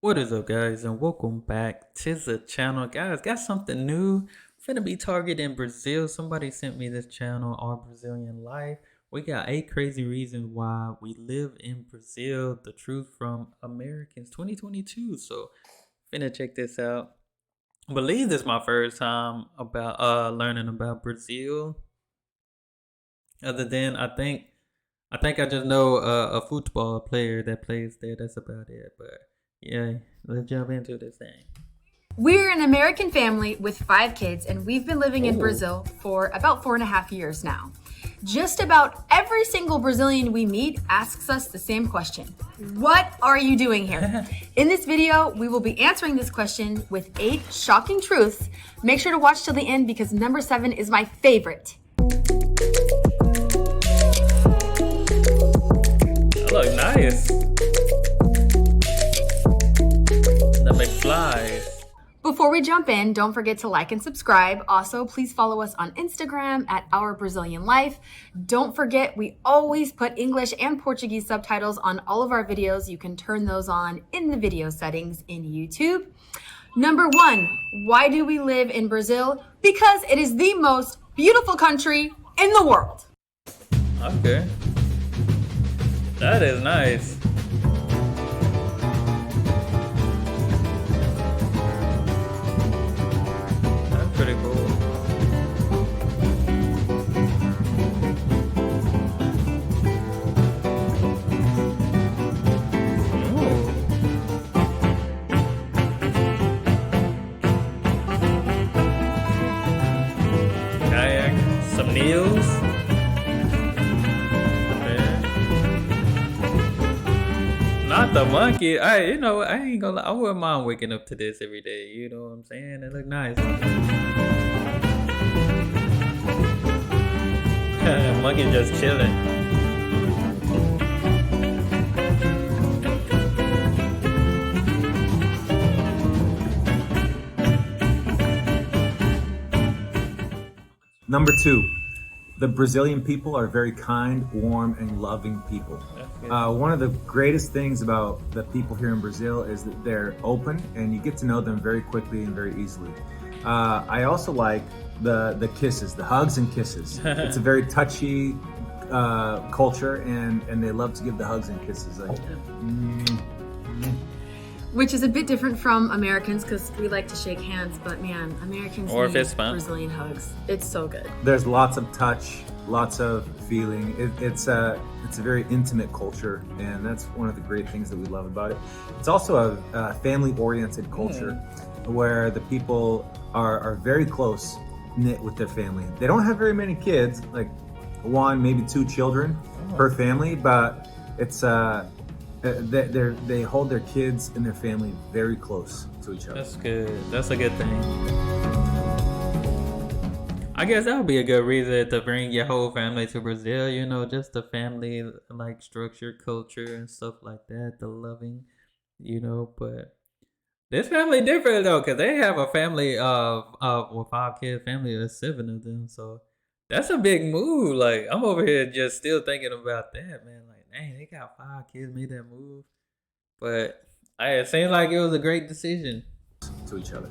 What is up, guys, and welcome back to the channel. Guys, got something new. Finna be targeting Brazil. Somebody sent me this channel, Our Brazilian Life. We got 8 crazy reasons why we live in Brazil. The truth from Americans 2022. So, finna check this out. I believe this is my first time about learning about Brazil. Other than I think I just know a football player that plays there. That's about it. But yeah, let's jump into this thing. We're an American family with 5 kids, and we've been living in Brazil for about 4.5 years now. Just about every single Brazilian we meet asks us the same question. What are you doing here? In this video, we will be answering this question with 8 shocking truths. Make sure to watch till the end because number 7 is my favorite. That look nice. The McFlies. Before we jump in, don't forget to like and subscribe. Also, please follow us on Instagram at Our Brazilian Life. Don't forget, we always put English and Portuguese subtitles on all of our videos. You can turn those on in the video settings in YouTube. Number 1, why do we live in Brazil? Because it is the most beautiful country in the world. Okay. That is nice. Pretty cool. Ooh. Kayak, some meals. Not the monkey. I ain't gonna lie. I wouldn't mind waking up to this every day. You know what I'm saying? It look nice. Monkey just chilling. Number 2, the Brazilian people are very kind, warm, and loving people. One of the greatest things about the people here in Brazil is that they're open and you get to know them very quickly and very easily. I also like the kisses, the hugs and kisses. It's a very touchy culture and they love to give the hugs and kisses. Like, Which is a bit different from Americans because we like to shake hands, but man, Americans Or need fist bump. Brazilian hugs. It's so good. There's lots of touch, lots of feeling. It's a very intimate culture, and that's one of the great things that we love about it. It's also a family-oriented culture where the people are very close knit with their family. They don't have very many kids, like 1, maybe 2 children per family, but it's they hold their kids and their family very close to each other. That's good. That's a good thing. I guess that would be a good reason to bring your whole family to Brazil. You know, just the family like structure, culture, and stuff like that. The loving, But this family different though, cause they have a family of 5 kids, family of 7 of them. So that's a big move. Like I'm over here just still thinking about that, man. Like, dang, they got 5 kids, made that move. But it seemed like it was a great decision. To each other.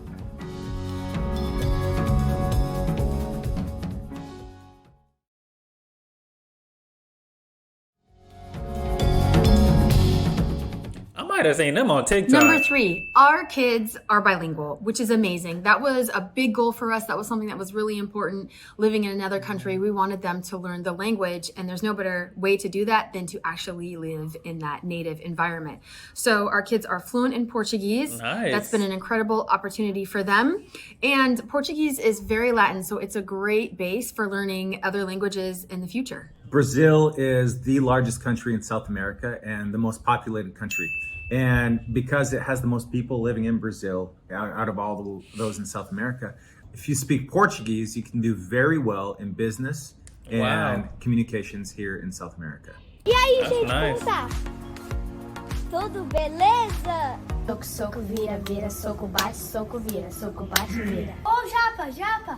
I might have seen them on TikTok. Number 3, our kids are bilingual, which is amazing. That was a big goal for us. That was something that was really important. Living in another country, we wanted them to learn the language, and there's no better way to do that than to actually live in that native environment. So our kids are fluent in Portuguese. Nice. That's been an incredible opportunity for them. And Portuguese is very Latin, so it's a great base for learning other languages in the future. Brazil is the largest country in South America and the most populated country. And because it has the most people living in Brazil out of all those in South America, if you speak Portuguese, you can do very well in business and communications here in South America. E aí, That's gente, nice. como tá? Tudo beleza? Soco, soco, vira, vira, soco, bate, soco, vira, soco, bate, vira. Ô, Japa, Japa.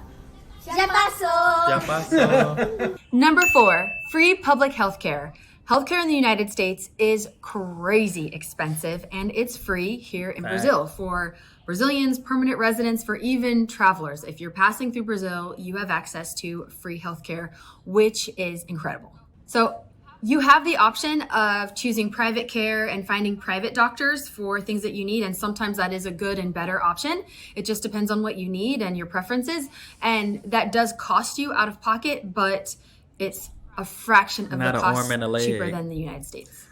Já passou. Já passou. Number 4, free public health care. Healthcare in the United States is crazy expensive, and it's free here in Fact. Brazil for Brazilians, permanent residents, for even travelers. If you're passing through Brazil, you have access to free healthcare, which is incredible. So you have the option of choosing private care and finding private doctors for things that you need. And sometimes that is a good and better option. It just depends on what you need and your preferences. And that does cost you out of pocket, but it's a fraction of Not the an cost arm and a leg. cheaper than the United States.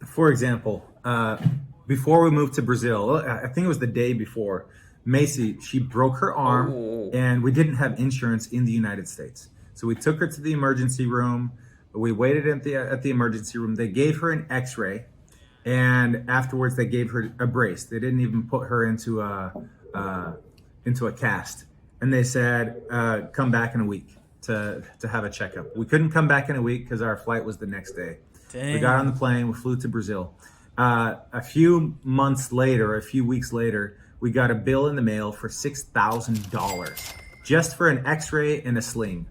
For example, before we moved to Brazil, I think it was the day before, Macy, she broke her arm and we didn't have insurance in the United States. So we took her to the emergency room. We waited at the emergency room. They gave her an x-ray, and afterwards they gave her a brace. They didn't even put her into a cast. And they said, come back in a week to have a checkup. We couldn't come back in a week because our flight was the next day. Dang. We got on the plane, we flew to Brazil. A few months later, a few weeks later, we got a bill in the mail for $6,000 just for an x-ray and a sling.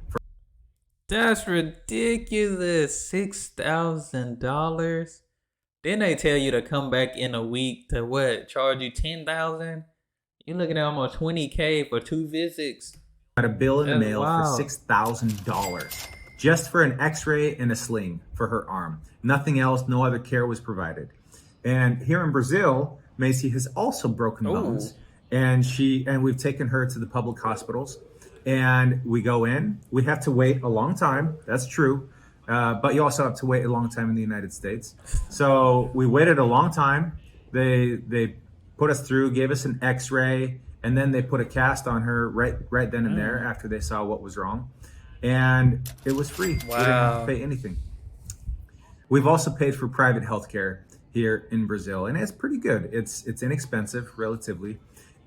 That's ridiculous. $6,000. Then they tell you to come back in a week to what? Charge you $10,000? You're looking at almost $20K for 2 visits. Got a bill in the That's mail wild. for $6,000 just for an x-ray and a sling for her arm. Nothing else, no other care was provided. And here in Brazil, Macy has also broken bones. And we've taken her to the public hospitals. And we go in, we have to wait a long time. That's true. But you also have to wait a long time in the United States. So we waited a long time. They put us through, gave us an x-ray, and then they put a cast on her right then and there after they saw what was wrong. And it was free. We didn't have to pay anything. We've also paid for private healthcare here in Brazil, and it's pretty good. It's inexpensive, relatively.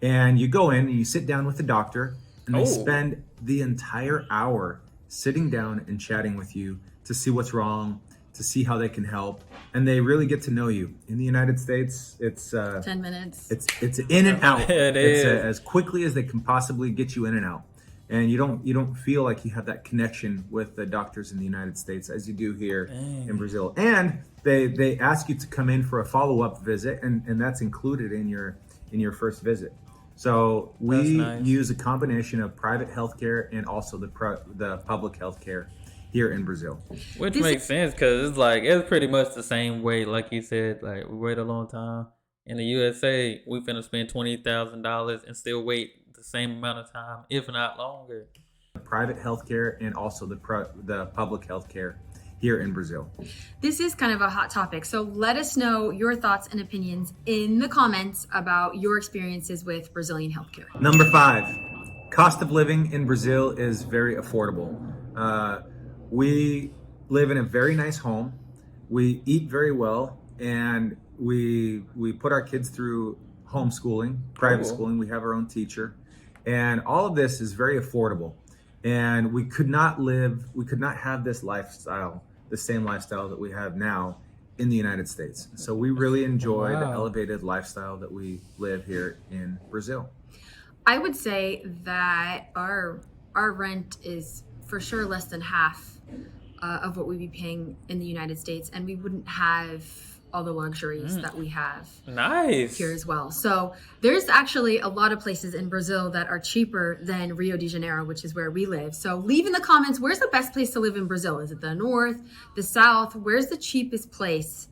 And you go in and you sit down with the doctor, and they spend the entire hour sitting down and chatting with you to see what's wrong, to see how they can help, and they really get to know you. In the United States, it's 10 minutes. It's in and out. It It's is. as quickly as they can possibly get you in and out, and you don't feel like you have that connection with the doctors in the United States as you do here in Brazil. And they ask you to come in for a follow-up visit, and that's included in your first visit. So we That's nice. use a combination of private healthcare and also the public healthcare here in Brazil. Which makes sense because it's pretty much the same way. Like you said, like we wait a long time. In the USA, we finna spend $20,000 and still wait the same amount of time, if not longer. Private healthcare and also the public healthcare here in Brazil. This is kind of a hot topic, so let us know your thoughts and opinions in the comments about your experiences with Brazilian healthcare. Number 5, cost of living in Brazil is very affordable. We live in a very nice home. We eat very well, and we put our kids through homeschooling, private schooling. We have our own teacher, and all of this is very affordable. And we could not have this lifestyle, the same lifestyle that we have now in the United States. So we really enjoy the elevated lifestyle that we live here in Brazil. I would say that our rent is for sure less than half of what we'd be paying in the United States, and we wouldn't have all the luxuries that we have Nice. here as well. So there's actually a lot of places in Brazil that are cheaper than Rio de Janeiro, which is where we live. So leave in the comments, where's the best place to live in Brazil? Is it the north, the south? Where's the cheapest place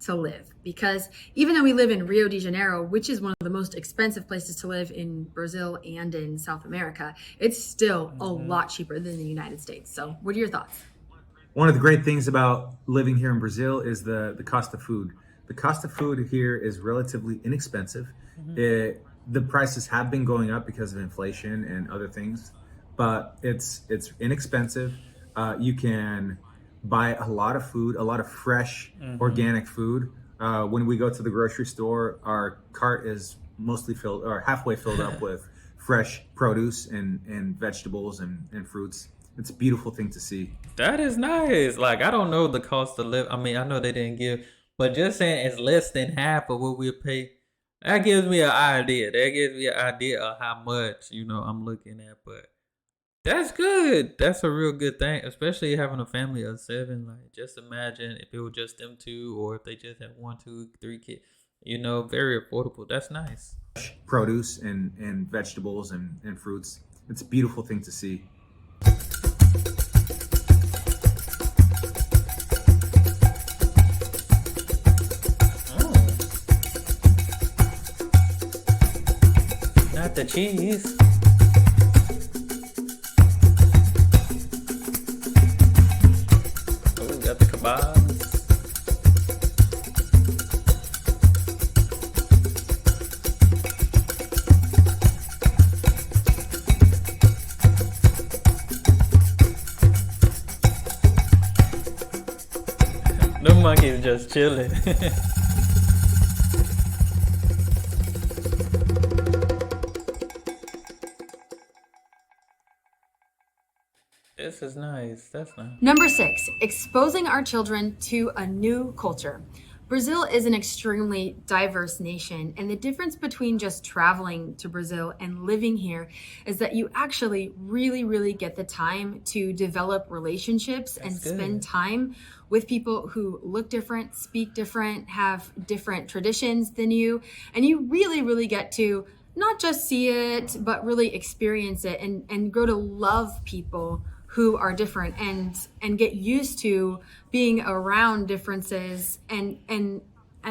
to live? Because even though we live in Rio de Janeiro, which is one of the most expensive places to live in Brazil and in South America, it's still a lot cheaper than the United States. So what are your thoughts? One of the great things about living here in Brazil is the cost of food. The cost of food here is relatively inexpensive. The prices have been going up because of inflation and other things, but it's inexpensive. You can buy a lot of food, a lot of fresh, organic food. When we go to the grocery store, our cart is mostly filled or halfway filled up with fresh produce and vegetables and fruits. It's a beautiful thing to see. That is nice. Like, I don't know the cost of live. I mean, I know they didn't give, but just saying it's less than half of what we pay, that gives me an idea. That gives me an idea of how much, I'm looking at. But That's good. That's a real good thing, especially having a family of 7. Like, just imagine if it was just them two, or if they just had 1, 2, 3 kids. Very affordable. That's nice. Produce and vegetables and fruits. It's a beautiful thing to see. Not the cheese. Oh, got the kebabs. The monkey's just chilling. This is nice. That's nice. Number 6, exposing our children to a new culture. Brazil is an extremely diverse nation, and the difference between just traveling to Brazil and living here is that you actually really get the time to develop relationships and spend time with people who look different, speak different, have different traditions than you, and you really get to not just see it, but really experience it and grow to love people who are different and get used to being around differences and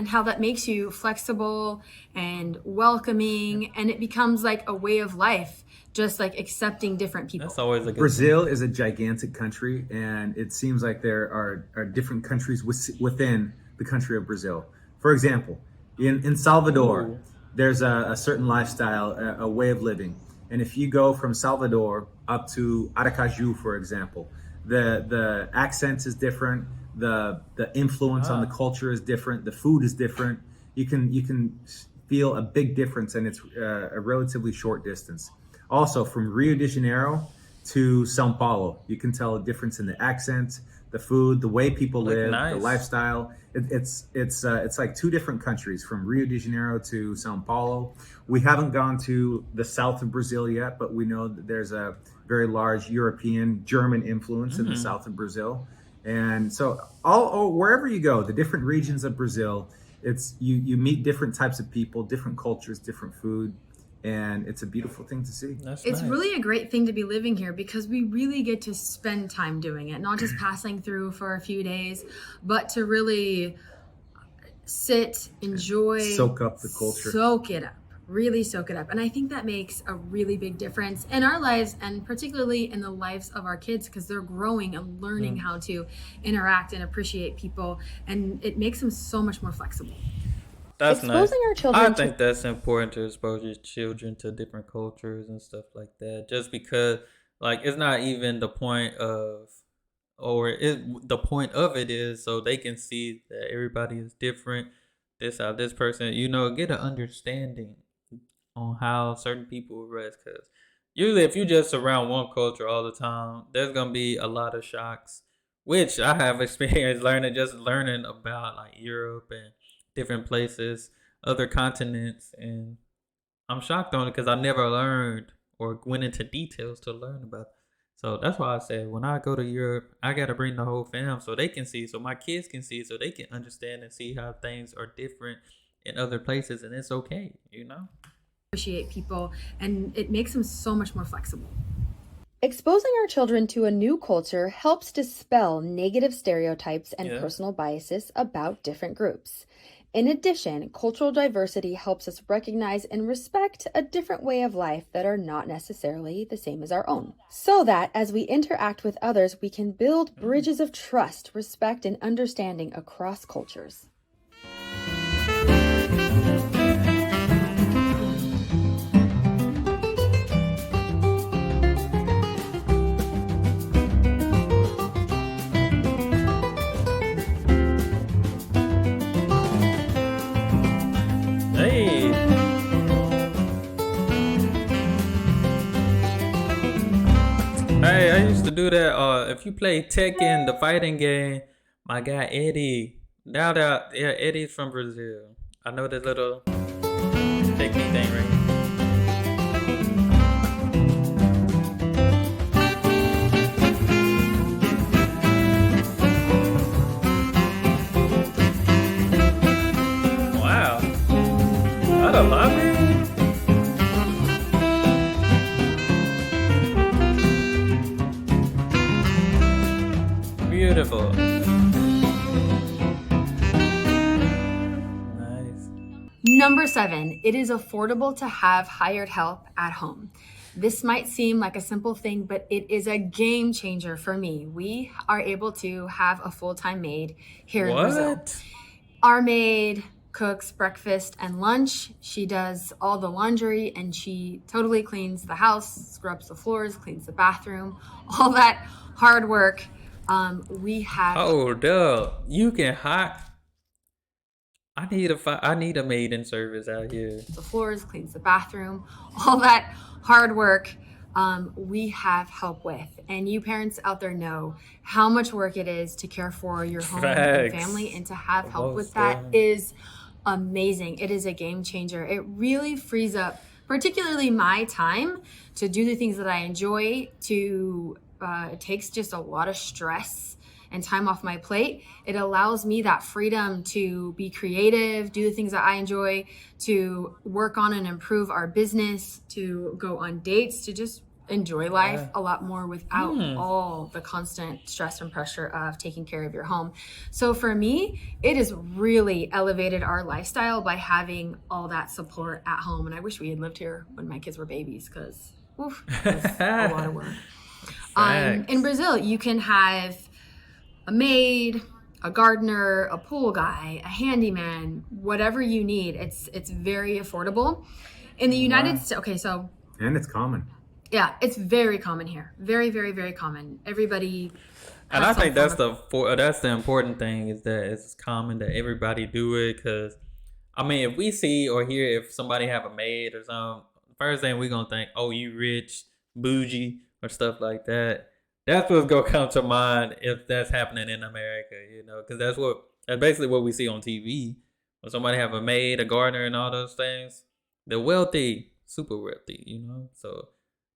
how that makes you flexible and welcoming, and it becomes like a way of life, just like accepting different people. That's always a good Brazil is a gigantic country, and it seems like there are different countries within the country of Brazil. For example, in Salvador, there's a certain lifestyle, a way of living. And if you go from Salvador up to Aracaju, for example, the accent is different, the influence on the culture is different, the food is different. You can feel a big difference, and it's a relatively short distance. Also, from Rio de Janeiro to São Paulo, you can tell a difference in the accent, the food, the way people live, the lifestyle. It's like 2 different countries, from Rio de Janeiro to São Paulo. We haven't gone to the south of Brazil yet, but we know that there's a very large European, German influence in the south of Brazil. And so wherever you go, the different regions of Brazil, you meet different types of people, different cultures, different food. And it's a beautiful thing to see. It's really a great thing to be living here, because we really get to spend time doing it, not just passing through for a few days, but to really sit, enjoy, soak up the culture, really soak it up. And I think that makes a really big difference in our lives, and particularly in the lives of our kids, because they're growing and learning how to interact and appreciate people, and it makes them so much more flexible. That's Exposing nice. our children I think that's important, to expose your children to different cultures and stuff like that. Just because, like, it's not even the point of, the point of it is so they can see that everybody is different. This how this person, get an understanding on how certain people rest. Because usually, if you just around one culture all the time, there's gonna be a lot of shocks, which I have experienced learning about, like, Europe and different places, other continents, and I'm shocked on it because I never learned or went into details to learn about it. So that's why I said, when I go to Europe, I got to bring the whole fam so they can see, so my kids can see, so they can understand and see how things are different in other places, and it's okay, Appreciate people, and it makes them so much more flexible. Exposing our children to a new culture helps dispel negative stereotypes and personal biases about different groups. In addition, cultural diversity helps us recognize and respect a different way of life that are not necessarily the same as our own, so that as we interact with others, we can build bridges of trust, respect, and understanding across cultures. Hey, I used to do that. If you play Tekken, the fighting game, my guy Eddie. Eddie's from Brazil. I know the little technique thing right Beautiful. Nice. Number 7, it is affordable to have hired help at home. This might seem like a simple thing, but it is a game changer for me. We are able to have a full-time maid here in Brazil. What? Our maid cooks breakfast and lunch. She does all the laundry and she totally cleans the house, scrubs the floors, cleans the bathroom, all that hard work. We have. Hold up. You can hire. I need a maid in service out here. The floors, cleans the bathroom, all that hard work. We have help with. And you parents out there know how much work it is to care for your home and Facts. family, and to have help Most with that definitely. is amazing. It is a game changer. It really frees up, particularly my time, to do the things that I enjoy. It takes just a lot of stress and time off my plate. It allows me that freedom to be creative, do the things that I enjoy, to work on and improve our business, to go on dates, to just enjoy life a lot more without all the constant stress and pressure of taking care of your home. So for me, it has really elevated our lifestyle by having all that support at home. And I wish we had lived here when my kids were babies, because it's a lot of work. In Brazil, you can have a maid, a gardener, a pool guy, a handyman, whatever you need. It's very affordable. In the United States, okay, so. And it's common. Yeah, it's very common here. Very, very, very common. Everybody. And I think that's the important thing, is that it's common that everybody do it. Because I mean, if we see or hear if somebody have a maid or something, first thing we gonna think, oh, you rich, bougie, or stuff like that. That's what's gonna come to mind if that's happening in America, you know, because that's basically what we see on TV. When somebody have a maid, a gardener, and all those things, they're wealthy, super wealthy, you know. So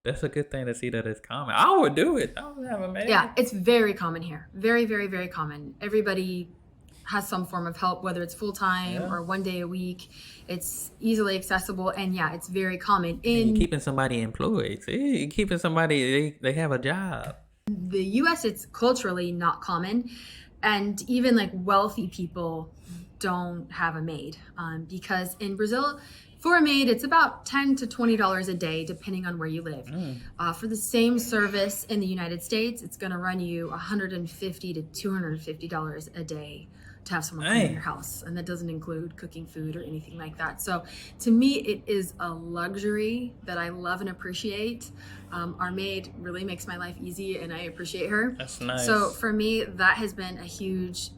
that's a good thing to see that it's common. I would do it. I would have a maid. Yeah, it's very common here. Very, very, very common. Everybody has some form of help, whether it's full-time or one day a week. It's easily accessible, and yeah, it's very common. You're keeping somebody employed. See, you're keeping somebody, they have a job. The US, it's culturally not common, and even like wealthy people don't have a maid, because in Brazil, for a maid, it's about $10 to $20 a day, depending on where you live. For the same service in the United States, it's going to run you $150 to $250 a day to have someone clean your house, and that doesn't include cooking food or anything like that. So to me, it is a luxury that I love and appreciate. Our maid really makes my life easy, and I appreciate her. That's nice. So for me, that has been a huge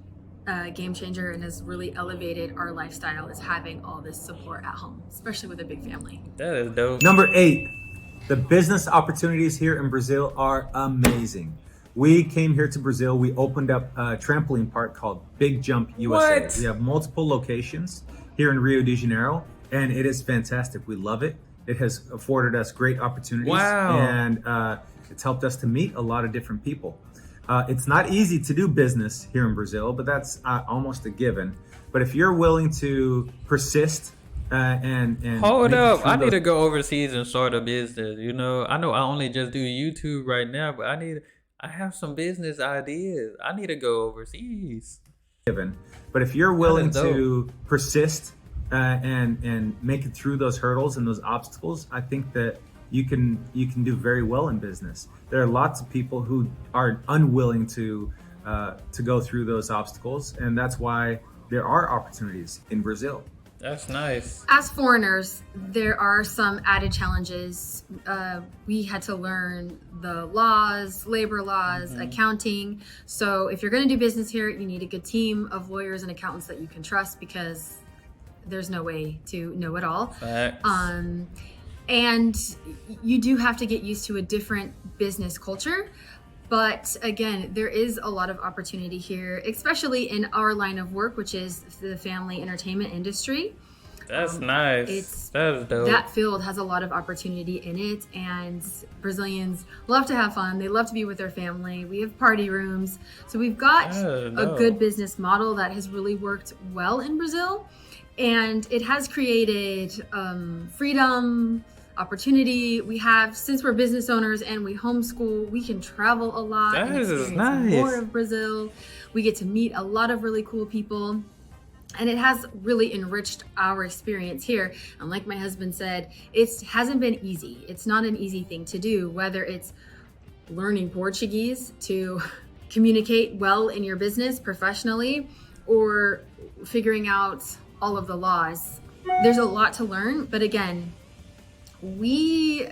game changer, and has really elevated our lifestyle, is having all this support at home, especially with a big family. That is dope. Number 8, the business opportunities here in Brazil are amazing. We came here to Brazil. We opened up a trampoline park called Big Jump USA. What? We have multiple locations here in Rio de Janeiro, and it is fantastic. We love it. It has afforded us great opportunities, and it's helped us to meet a lot of different people. It's not easy to do business here in Brazil, but that's almost a given. But if you're willing to persist and Hold make it up, through I need those- to go overseas and start a business. You know I only just do YouTube right now, but I have some business ideas. I need to go overseas. given. But if you're willing That is to persist and make it through those hurdles and those obstacles, I think that you can do very well in business. There are lots of people who are unwilling to go through those obstacles, and that's why there are opportunities in Brazil. That's nice. As foreigners, there are some added challenges. We had to learn the laws, labor laws, accounting. So if you're going to do business here, you need a good team of lawyers and accountants that you can trust, because there's no way to know it all. Facts. And you do have to get used to a different business culture. But again, there is a lot of opportunity here, especially in our line of work, which is the family entertainment industry. That's nice. That's dope. That field has a lot of opportunity in it, and Brazilians love to have fun. They love to be with their family. We have party rooms. So we've got a good business model that has really worked well in Brazil, and it has created freedom, opportunity we have. Since we're business owners and we homeschool, we can travel a lot and That is experience more nice. of Brazil. We get to meet a lot of really cool people. And it has really enriched our experience here. And like my husband said, it hasn't been easy. It's not an easy thing to do, whether it's learning Portuguese to communicate well in your business professionally, or figuring out all of the laws. There's a lot to learn, but again, we're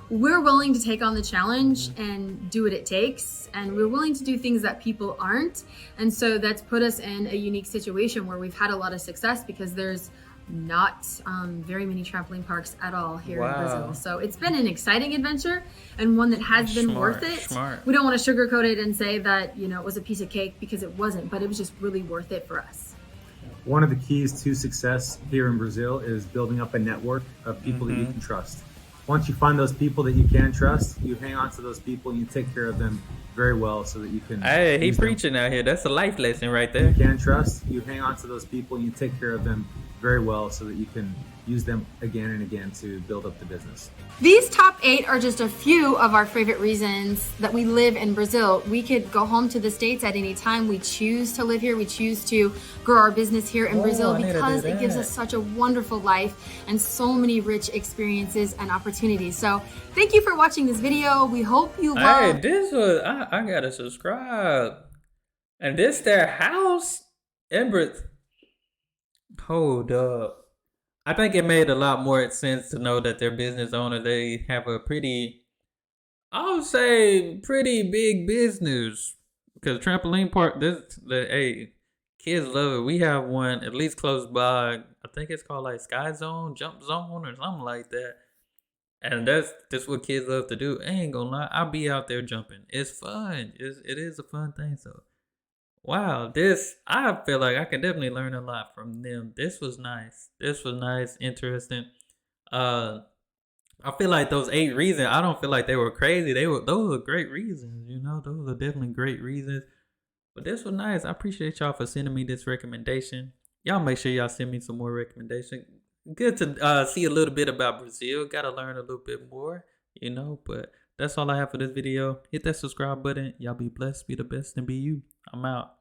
willing to take on the challenge and do what it takes, and we're willing to do things that people aren't. And so that's put us in a unique situation where we've had a lot of success, because there's not very many trampoline parks at all here in Brazil. So it's been an exciting adventure, and one that has been worth it. We don't want to sugarcoat it and say that it was a piece of cake, because it wasn't, but it was just really worth it for us. One of the keys to success here in Brazil is building up a network of people that you can trust. Once you find those people that you can trust, you hang on to those people and you take care of them very well, so that you can. Hey, he preaching out here. That's a life lesson right there. You can trust. You hang on to those people and you take care of them very well, so that you can use them again and again to build up the business. These top 8 are just a few of our favorite reasons that we live in Brazil. We could go home to the States at any time. We choose to live here. We choose to grow our business here in Brazil, because it gives us such a wonderful life and so many rich experiences and opportunities. So thank you for watching this video. We hope you love. Hey, this was, I gotta subscribe. And this their house in Brazil. Hold up. I think it made a lot more sense to know that their business owner, they have a pretty, I would say, pretty big business. Because trampoline park, hey, kids love it. We have one at least close by. I think it's called like Sky Zone, Jump Zone, or something like that. And that's what kids love to do. I ain't gonna lie, I'll be out there jumping. It's fun. It is a fun thing. So, wow, I feel like I can definitely learn a lot from them. This was nice. Interesting. I feel like those 8 reasons, I don't feel like they were crazy. Those were great reasons, those are definitely great reasons. But this was nice. I appreciate y'all for sending me this recommendation. Y'all make sure y'all send me some more recommendations. Good to see a little bit about Brazil. Gotta learn a little bit more, but that's all I have for this video. Hit that subscribe button. Y'all be blessed, be the best, and be you. I'm out.